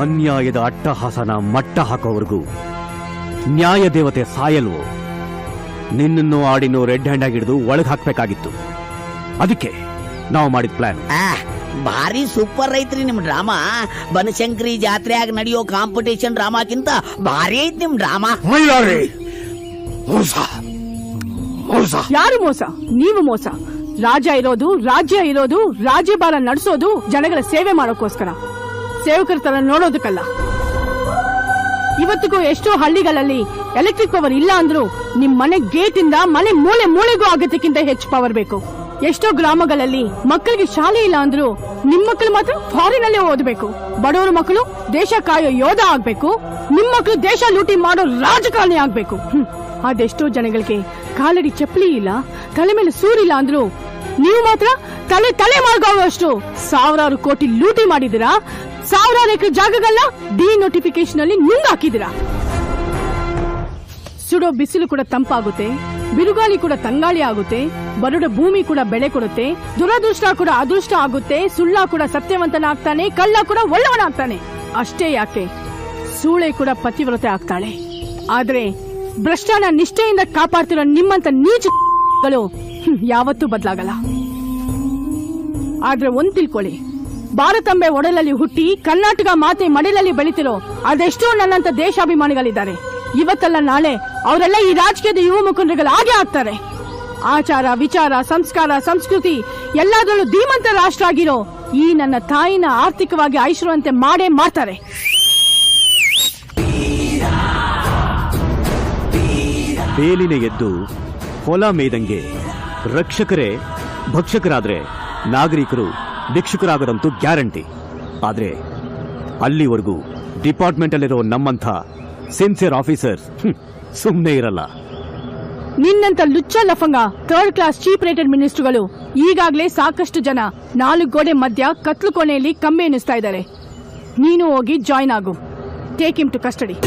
ಅನ್ಯಾಯದ ಅಟ್ಟಹಾಸನ ಮಟ್ಟ ಹಾಕೋವರೆಗೂ ನ್ಯಾಯ ದೇವತೆ ಸಾಯಲ್ವೋ ನಿನ್ನನ್ನು ಆಡಿನೋ ರೆಡ್ ಹ್ಯಾಂಡ್ ಆಗಿ ಹಿಡಿದು ಒಳಗ್ ಹಾಕ್ಬೇಕಾಗಿತ್ತು. ಅದಕ್ಕೆ ನಾವು ಮಾಡಿದ ಪ್ಲಾನ್. ಭಾರಿ ಸೂಪರ್ ಐತ್ರಿ ನಿಮ್ ಡ್ರಾಮಾ. ಬನಶಂಕರಿ ಜಾತ್ರೆಯಾಗ ನಡೆಯೋ ಕಾಂಪಿಟೇಷನ್ ಡ್ರಾಮಾಕ್ಕಿಂತ ಭಾರಿ ಐತ್ ನಿಮ್ ಡ್ರಾಮಾ. ಯಾರು ಮೋಸ? ನೀವು ಮೋಸ. ರಾಜ್ಯ ಇರೋದು ರಾಜ್ಯಭಾರ ನಡೆಸೋದು ಜನಗಳ ಸೇವೆ ಮಾಡೋಕ್ಕೋಸ್ಕರ, ಸೇವಕರ ತರ ನೋಡೋದಕ್ಕಲ್ಲ. ಇವತ್ತಿಗೂ ಎಷ್ಟೋ ಹಳ್ಳಿಗಳಲ್ಲಿ ಎಲೆಕ್ಟ್ರಿಕ್ ಪವರ್ ಇಲ್ಲ ಅಂದ್ರೂ ನಿಮ್ ಮನೆ ಗೇಟ್ ಇಂದ ಮನೆ ಮೂಲೆ ಮೂಲೆಗೂ ಅಗತ್ಯಕ್ಕಿಂತ ಹೆಚ್ಚು ಪವರ್ ಬೇಕು. ಎಷ್ಟೋ ಗ್ರಾಮಗಳಲ್ಲಿ ಮಕ್ಕಳಿಗೆ ಶಾಲೆ ಇಲ್ಲ ಅಂದ್ರೂ ನಿಮ್ ಮಕ್ಕಳು ಮಾತ್ರ ಫಾರಿನ್ ಅಲ್ಲೇ ಓದಬೇಕು. ಬಡವರ ಮಕ್ಕಳು ದೇಶ ಕಾಯೋ ಯೋಧ ಆಗ್ಬೇಕು, ನಿಮ್ ಮಕ್ಕಳು ದೇಶ ಲೂಟಿ ಮಾಡೋ ರಾಜಕಾರಣಿ ಆಗ್ಬೇಕು. ಅದೆಷ್ಟೋ ಜನಗಳಿಗೆ ಕಾಲಡಿ ಚಪ್ಪಲಿ ಇಲ್ಲ, ತಲೆ ಮೇಲೆ ಸೂರಿಲ್ಲ ಅಂದ್ರು ನೀವು ಮಾತ್ರ ತಲೆ ಮಾರ್ಗಾಗುವಷ್ಟು ಸಾವಿರಾರು ಕೋಟಿ ಲೂಟಿ ಮಾಡಿದಿರಾ. ಸಾವಿರಾರು ಎಕರೆ ಜಾಗಗಳನ್ನ ಡಿನೋಟಿಫಿಕೇಶನ್ ಅಲ್ಲಿ ನುಂಗಾಕಿದಿರಾ. ಸುಡೋ ಬಿಸಿಲು ಕೂಡ ತಂಪಾಗುತ್ತೆ, ಬಿರುಗಾಳಿ ಕೂಡ ತಂಗಾಳಿ ಆಗುತ್ತೆ, ಬರುಡ ಭೂಮಿ ಕೂಡ ಬೆಳೆ ಕೊಡುತ್ತೆ, ದುರದೃಷ್ಟ ಕೂಡ ಅದೃಷ್ಟ ಆಗುತ್ತೆ, ಸುಳ್ಳ ಕೂಡ ಸತ್ಯವಂತನಾಗ್ತಾನೆ, ಕಳ್ಳ ಕೂಡ ಒಳ್ಳೆಯವನಾಗ್ತಾನೆ. ಅಷ್ಟೇ ಯಾಕೆ, ಸೂಳೆ ಕೂಡ ಪತಿವ್ರತೆ ಆಗ್ತಾಳೆ. ಆದ್ರೆ ಭ್ರಷ್ಟನ ನಿಷ್ಠೆಯಿಂದ ಕಾಪಾಡ್ತಿರೋ ನಿಮ್ಮಂತ ನೀಚಗಳು ಯಾವತ್ತೂ ಬದಲಾಗಲ್ಲ. ಆದ್ರೆ ಒಂದ್ ತಿಳ್ಕೊಳ್ಳಿ, ಭಾರತಾಂಬೆ ಒಡಲಲ್ಲಿ ಹುಟ್ಟಿ ಕರ್ನಾಟಕ ಮಾತೆ ಮಡಿಲಲ್ಲಿ ಬೆಳಿತಿರೋ ಅದೆಷ್ಟೋ ನನ್ನಂತ ದೇಶಾಭಿಮಾನಿಗಳಿದ್ದಾರೆ. ಇವತ್ತಲ್ಲ ನಾಳೆ ಅವರೆಲ್ಲ ಈ ರಾಜಕೀಯದ ಯುವ ಮುಖಂಡರುಗಳಾಗೆ ಆಗ್ತಾರೆ. ಆಚಾರ ವಿಚಾರ ಸಂಸ್ಕಾರ ಸಂಸ್ಕೃತಿ ಎಲ್ಲಾದ್ರಲ್ಲೂ ಧೀಮಂತ ರಾಷ್ಟ್ರ ಆಗಿರೋ ಈ ನನ್ನ ತಾಯಿನ ಆರ್ಥಿಕವಾಗಿ ಐಶ್ವರ್ಯವಂತೆ ಮಾಡೇ ಮಾಡ್ತಾರೆ. ಬೇಲಿನ ಎದ್ದು ಹೊಲ ಮೇಯ್ದಂಗೆ ರಕ್ಷಕರೇ ಭಕ್ಷಕರಾದ್ರೆ ನಾಗರಿಕರು ಭಿಕ್ಷುಕರಾಗದಂತೂ ಗ್ಯಾರಂಟಿ. ಆದ್ರೆ ಅಲ್ಲಿವರೆಗೂ ಡಿಪಾರ್ಟ್ಮೆಂಟ್ ಅಲ್ಲಿರೋ ನಮ್ಮಂಥ ಸಿನ್ಸಿಯರ್ ಆಫೀಸರ್ಸ್ ಸುಮ್ಮನೆ ಇರಲ್ಲ. ನಿನ್ನಂತ ಲುಚ್ಚ ಲಫಂಗ ಥರ್ಡ್ ಕ್ಲಾಸ್ ಚೀಪ್ ರೇಟೆಡ್ ಮಿನಿಸ್ಟರ್ಗಳು ಈಗಾಗಲೇ ಸಾಕಷ್ಟು ಜನ 4 ಗೋಡೆ ಮಧ್ಯ ಕತ್ಲು ಕೊನೆಯಲ್ಲಿ ಕಂಬಿ ಎನಿಸ್ತಾ ಇದ್ದಾರೆ. ನೀನು ಹೋಗಿ ಜಾಯ್ನ್ ಆಗು. Take him to custody.